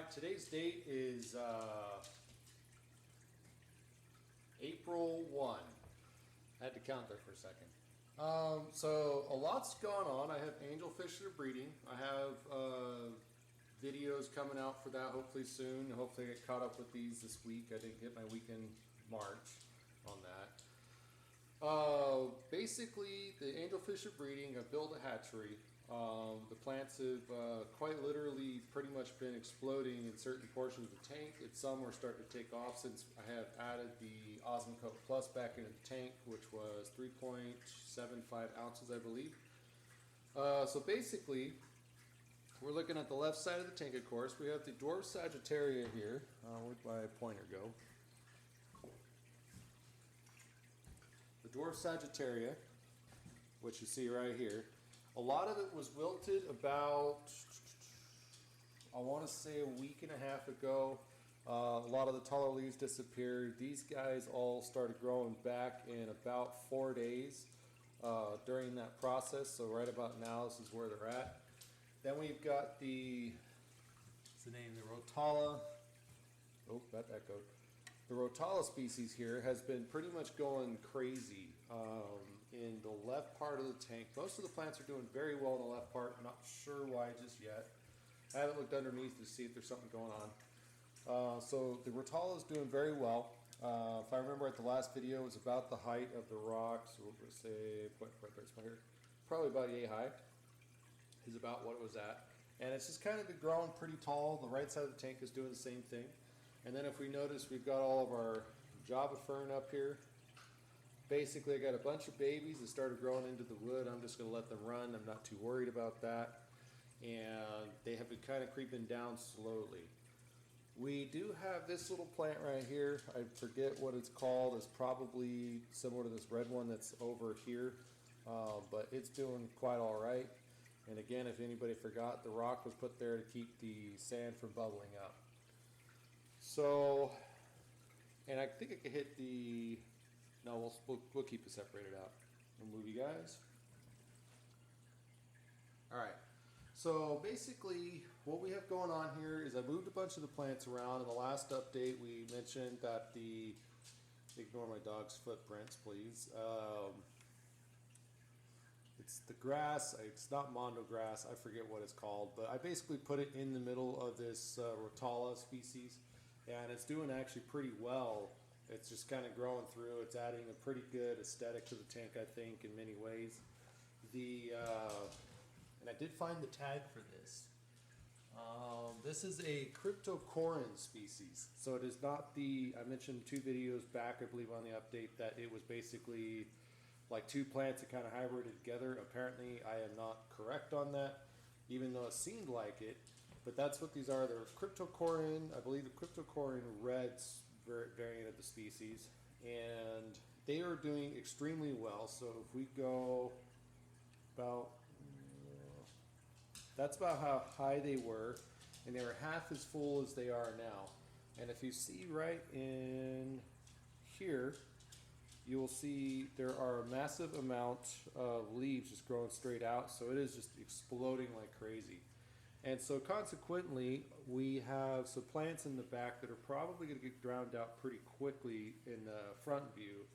Alright, today's date is April 1. I had to count there for a second. So a lot's gone on. I have angelfish that are breeding. I have videos coming out for that hopefully soon. Hopefully I get caught up with these this week. I didn't get my weekend March on that. Basically, the angelfish are breeding. I built a hatchery. The plants have quite literally pretty much been exploding in certain portions of the tank. Some are starting to take off since I have added the Osmocote Plus back into the tank, which was 3.75 ounces, I believe. So basically, we're looking at the left side of the tank, of course. We have the dwarf Sagittaria here. Where'd my pointer go? The dwarf Sagittaria, which you see right here. A lot of it was wilted about, I want to say, a week and a half ago. A lot of the taller leaves disappeared. These guys all started growing back in about 4 days during that process. So right about now, this is where they're at. Then we've got what's the name? The Rotala. Oh, that echoed. The Rotala species here has been pretty much going crazy in the left part of the tank. Most of the plants are doing very well in the left part. I'm not sure why just yet. I haven't looked underneath to see if there's something going on. So the Rotala is doing very well. If I remember at the last video, it was about the height of the rocks. So we'll say, probably about yay high is about what it was at. And it's just kind of been growing pretty tall. The right side of the tank is doing the same thing. And then if we notice, we've got all of our Java fern up here. Basically, I got a bunch of babies that started growing into the wood. I'm just going to let them run. I'm not too worried about that. And they have been kind of creeping down slowly. We do have this little plant right here. I forget what it's called. It's probably similar to this red one that's over here. But it's doing quite all right. And again, if anybody forgot, the rock was put there to keep the sand from bubbling up. So, and I think I could hit the, no, we'll keep it separated out. We'll move you guys. All right, so basically what we have going on here is I moved a bunch of the plants around. In the last update, we mentioned that ignore my dog's footprints, please. It's the grass, it's not mondo grass, I forget what it's called, but I basically put it in the middle of this Rotala species. And it's doing actually pretty well. It's just kind of growing through. It's adding a pretty good aesthetic to the tank, I think, in many ways. And I did find the tag for this. This is a cryptocorin species. So it is not I mentioned 2 videos back, I believe, on the update that it was basically like 2 plants that kind of hybrided together. Apparently, I am not correct on that, even though it seemed like it. But that's what these are. They're cryptocorin, I believe the cryptocorin reds variant of the species. And they are doing extremely well. So if we go about, that's about how high they were. And they were half as full as they are now. And if you see right in here, you will see there are a massive amount of leaves just growing straight out. So it is just exploding like crazy. And so consequently, we have some plants in the back that are probably going to get drowned out pretty quickly in the front view.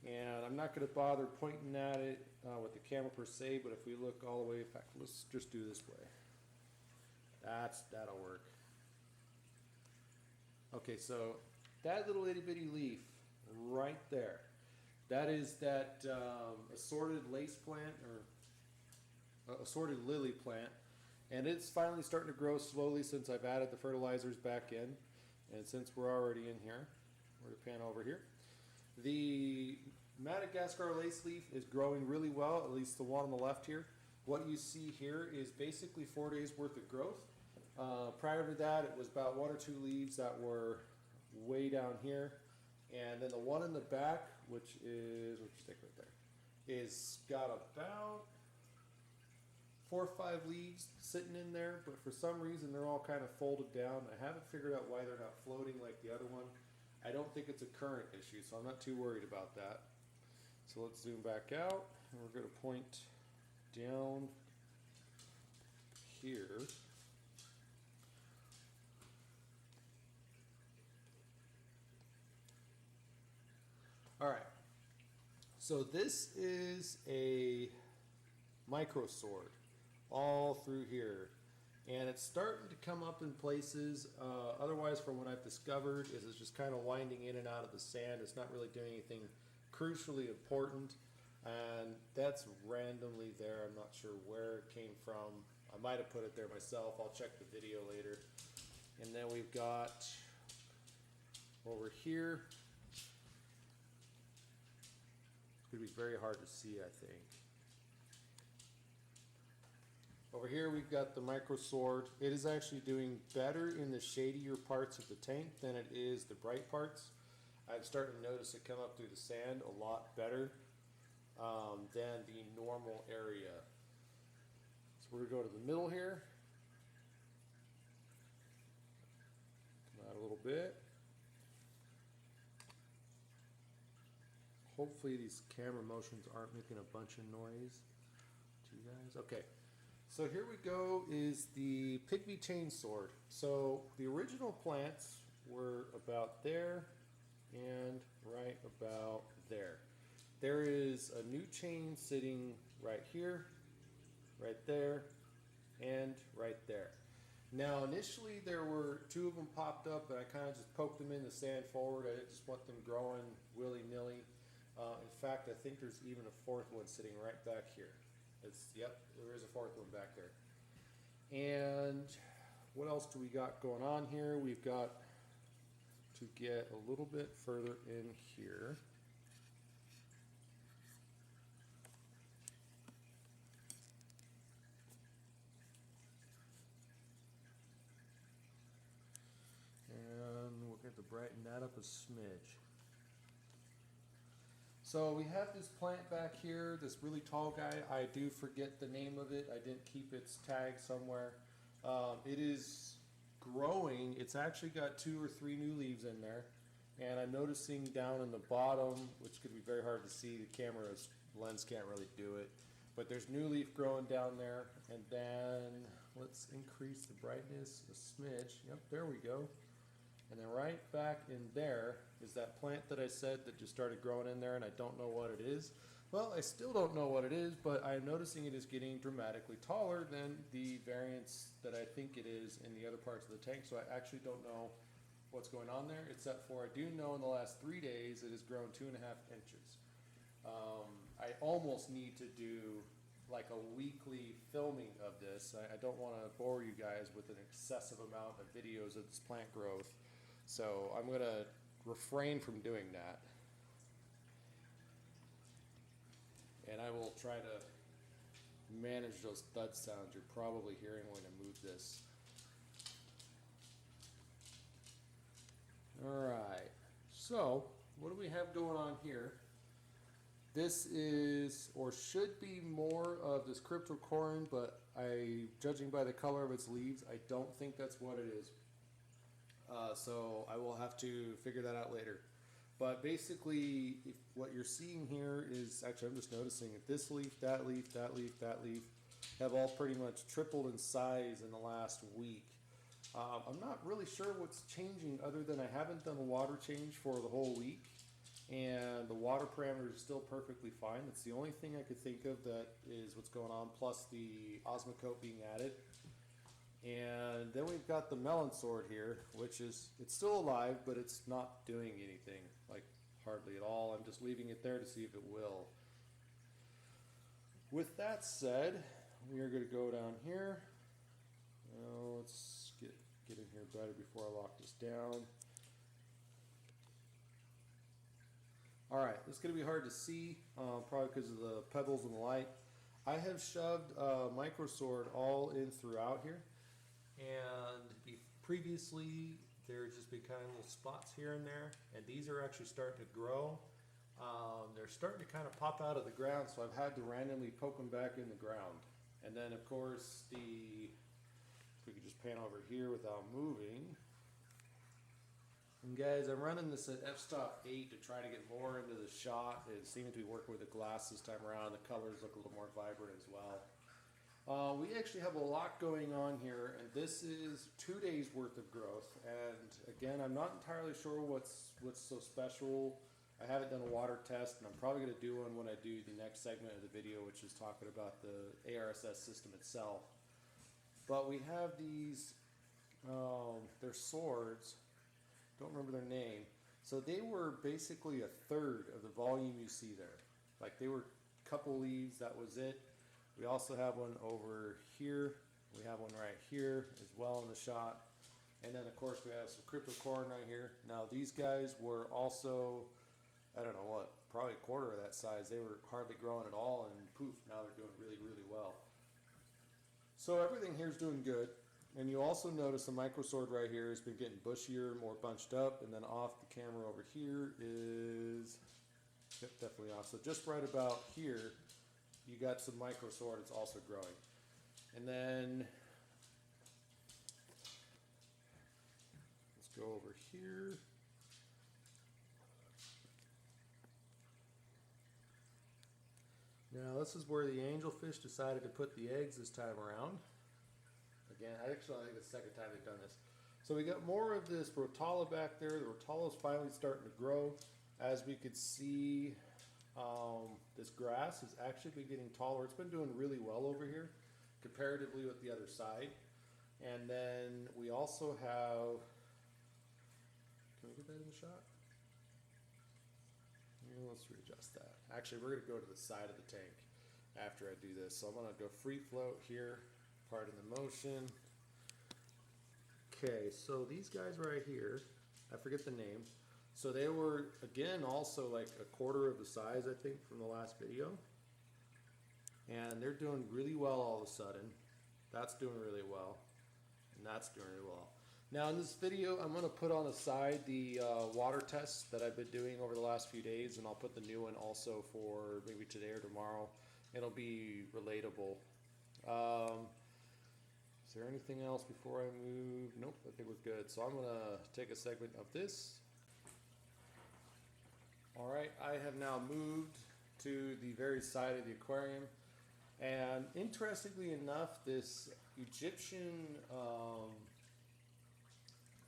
And I'm not going to bother pointing at it with the camera per se, but if we look all the way back, let's just do this way. That'll work. Okay, so that little itty bitty leaf right there, that is that assorted lace plant or assorted lily plant. And it's finally starting to grow slowly since I've added the fertilizers back in. And since we're already in here, we're going to pan over here. The Madagascar lace leaf is growing really well, at least the one on the left here. What you see here is basically 4 days worth of growth. Prior to that, it was about 1 or 2 leaves that were way down here. And then the one in the back, which is, we'll just stick right there, is got about 4 or 5 leaves sitting in there, but for some reason they're all kind of folded down. I haven't figured out why they're not floating like the other one. I don't think it's a current issue, so I'm not too worried about that. So let's zoom back out, and we're going to point down here. So this is a micro sword all through here, and it's starting to come up in places. Otherwise, from what I've discovered, is it's just kind of winding in and out of the sand. It's not really doing anything crucially important, and that's randomly there. I'm not sure where it came from. I might have put it there myself. I'll check the video later. And then we've got over here. It's going to be very hard to see, I think. Over here we've got the micro sword. It is actually doing better in the shadier parts of the tank than it is the bright parts. I'm starting to notice it come up through the sand a lot better than the normal area. So we're going to go to the middle here. Come out a little bit. Hopefully these camera motions aren't making a bunch of noise to you guys. Okay. So here we go is the pygmy chain sword. So the original plants were about there and right about there. There is a new chain sitting right here, right there, and right there. Now initially there were two of them popped up, but I kind of just poked them in the sand forward. I didn't just want them growing willy-nilly. In fact, I think there's even a fourth one sitting right back here. Yep, there is a fourth one back there. And what else do we got going on here? We've got to get a little bit further in here. And we're going to brighten that up a smidge. So we have this plant back here, this really tall guy. I do forget the name of it. I didn't keep its tag somewhere. It is growing. It's actually got 2 or 3 new leaves in there. And I'm noticing down in the bottom, which could be very hard to see, the camera's lens can't really do it. But there's new leaf growing down there. And then let's increase the brightness a smidge. Yep, there we go. And then right back in there is that plant that I said that just started growing in there, and I don't know what it is. Well, I still don't know what it is, but I'm noticing it is getting dramatically taller than the variance that I think it is in the other parts of the tank, so I actually don't know what's going on there, except for I do know in the last 3 days it has grown 2.5 inches. I almost need to do like a weekly filming of this. I don't want to bore you guys with an excessive amount of videos of this plant growth. So I'm going to refrain from doing that. And I will try to manage those thud sounds you're probably hearing when I move this. Alright, so what do we have going on here? This is, or should be, more of this cryptocorin, but judging by the color of its leaves, I don't think that's what it is. So I will have to figure that out later. But basically, what you're seeing here is, actually I'm just noticing that this leaf, that leaf, that leaf, that leaf have all pretty much tripled in size in the last week. I'm not really sure what's changing other than I haven't done a water change for the whole week. And the water parameters are still perfectly fine. That's the only thing I could think of that is what's going on, plus the Osmocote being added. And then we've got the melon sword here, which is, it's still alive, but it's not doing anything, like hardly at all. I'm just leaving it there to see if it will. With that said, we are going to go down here. Now let's get in here better before I lock this down. Alright, it's going to be hard to see, probably because of the pebbles and the light. I have shoved micro sword all in throughout here. And previously, there's just been kind of little spots here and there, and these are actually starting to grow. They're starting to kind of pop out of the ground, so I've had to randomly poke them back in the ground. And then, of course, if we could just pan over here without moving. And guys, I'm running this at f-stop 8 to try to get more into the shot. It seems to be working with the glass this time around. The colors look a little more vibrant as well. We actually have a lot going on here, and this is 2 days worth of growth. And again, I'm not entirely sure what's so special I haven't done a water test, and I'm probably going to do one when I do the next segment of the video, which is talking about the A.R.S.S system itself. But we have these, they're swords, don't remember their name. So they were basically a third of the volume you see there. Like they were a couple leaves, that was it. We also have one over here. We have one right here as well in the shot. And then of course we have some cryptocorin right here. Now these guys were also, I don't know what, probably a quarter of that size. They were hardly growing at all, and poof, now they're doing really, really well. So everything here is doing good. And you also notice the microsword right here has been getting bushier, more bunched up, and then off the camera over here is, yep, definitely off. So just right about here, you got some microsword, it's also growing. And then, let's go over here. Now this is where the angelfish decided to put the eggs this time around. Again, I think it's the second time they've done this. So we got more of this rotala back there. The rotala is finally starting to grow. As we could see, this grass has actually been getting taller. It's been doing really well over here comparatively with the other side. And then we also have, can we get that in the shot? Yeah, let's readjust that. Actually, we're going to go to the side of the tank after I do this. So I'm going to go free float here. Pardon the motion. Okay, so these guys right here, I forget the name. So they were, again, also like a quarter of the size, I think, from the last video. And they're doing really well all of a sudden. That's doing really well. And that's doing really well. Now in this video, I'm going to put on the side the water tests that I've been doing over the last few days. And I'll put the new one also for maybe today or tomorrow. It'll be relatable. Is there anything else before I move? Nope, I think we're good. So I'm going to take a segment of this. All right, I have now moved to the very side of the aquarium. And interestingly enough, this Egyptian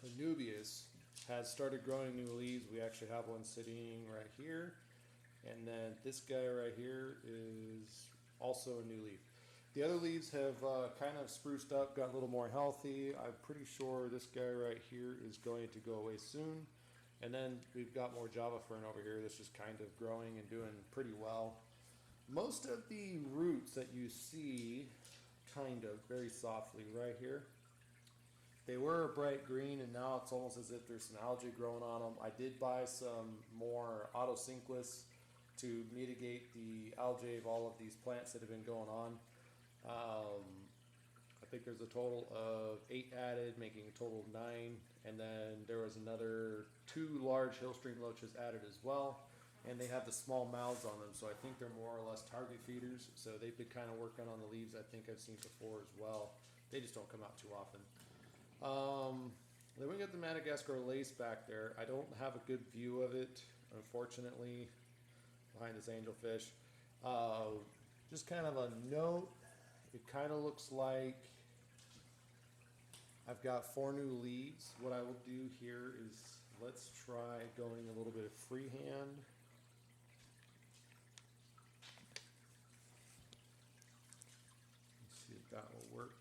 Anubias has started growing new leaves. We actually have one sitting right here. And then this guy right here is also a new leaf. The other leaves have kind of spruced up, got a little more healthy. I'm pretty sure this guy right here is going to go away soon. And then we've got more Java fern over here that's just kind of growing and doing pretty well. Most of the roots that you see, kind of, very softly right here, they were a bright green and now it's almost as if there's some algae growing on them. I did buy some more autosynclus to mitigate the algae of all of these plants that have been going on. I think there's a total of 8 added, making a total of 9. And then there was another 2 large hillstream loaches added as well. And they have the small mouths on them, so I think they're more or less target feeders. So they've been kind of working on the leaves I think I've seen before as well. They just don't come out too often. Then we got the Madagascar lace back there. I don't have a good view of it, unfortunately, behind this angelfish. Just kind of a note. It kind of looks like I've got 4 new leaves. What I will do here is let's try going a little bit of freehand. Let's see if that will work.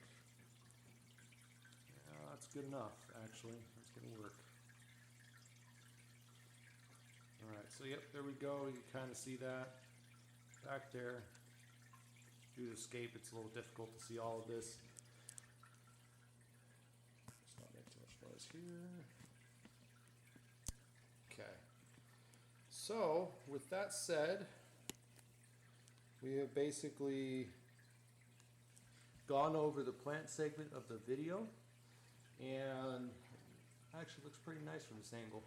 Yeah, that's good enough, actually. That's going to work. All right, so yep, there we go. You can kind of see that back there. Due to escape, it's a little difficult to see all of this. Let's not make too much noise here. Okay. So, with that said, we have basically gone over the plant segment of the video, and actually looks pretty nice from this angle.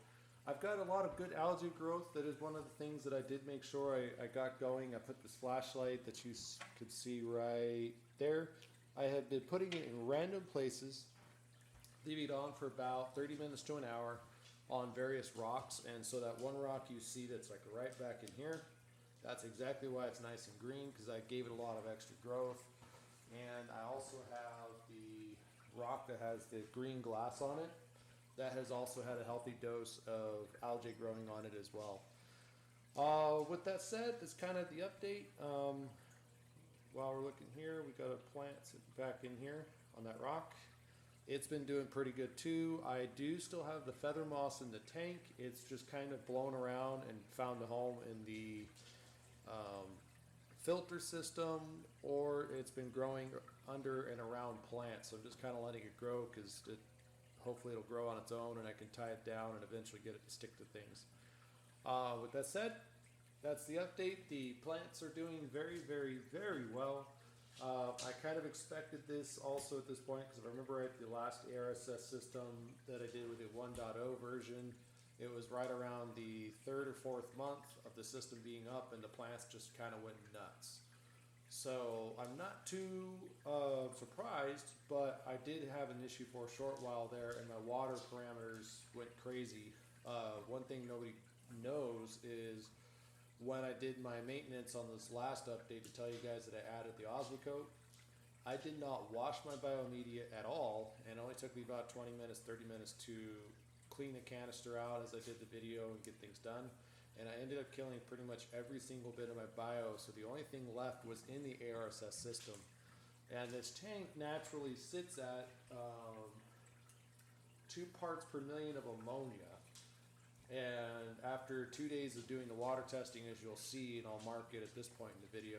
I've got a lot of good algae growth. That is one of the things that I did make sure I got going. I put this flashlight that you could see right there. I have been putting it in random places, leaving it on for about 30 minutes to an hour on various rocks. And so that one rock you see that's like right back in here, that's exactly why it's nice and green, because I gave it a lot of extra growth. And I also have the rock that has the green glass on it. That has also had a healthy dose of algae growing on it as well. With that said, that's kind of the update. While we're looking here, we got a plant sitting back in here on that rock. It's been doing pretty good too. I do still have the feather moss in the tank. It's just kind of blown around and found a home in the filter system, or it's been growing under and around plants. So I'm just kind of letting it grow because hopefully it'll grow on its own and I can tie it down and eventually get it to stick to things. With that said, that's the update. The plants are doing very, very, very well. I kind of expected this also at this point because if I remember right, the last A.R.S.S system that I did with the 1.0 version, it was right around the 3rd or 4th month of the system being up and the plants just kind of went nuts. So I'm not too surprised, but I did have an issue for a short while there and my water parameters went crazy. One thing nobody knows is when I did my maintenance on this last update to tell you guys that I added the Osmocote, I did not wash my biomedia at all, and it only took me about 20 minutes, 30 minutes to clean the canister out as I did the video and get things done. And I ended up killing pretty much every single bit of my bio, so the only thing left was in the A.R.S.S system. And this tank naturally sits at 2 parts per million of ammonia. And after 2 days of doing the water testing, as you'll see, and I'll mark it at this point in the video,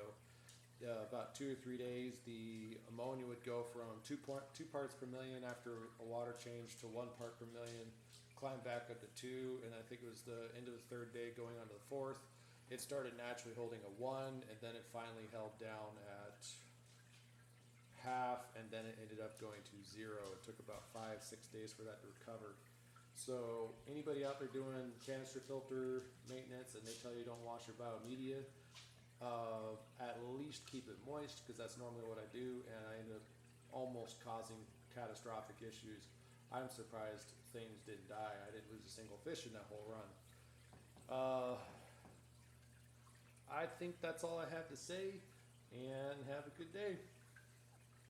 about 2 or 3 days, the ammonia would go from 2 parts per million after a water change to 1 part per million, climb back up to 2, and I think it was the end of the 3rd day going on to the 4th. It started naturally holding a 1, and then it finally held down at half, and then it ended up going to 0. It took about 5-6 days for that to recover. So anybody out there doing canister filter maintenance and they tell you don't wash your biomedia, at least keep it moist because that's normally what I do, and I ended up almost causing catastrophic issues. I'm surprised things didn't die. I didn't lose a single fish in that whole run. I think that's all I have to say, and have a good day.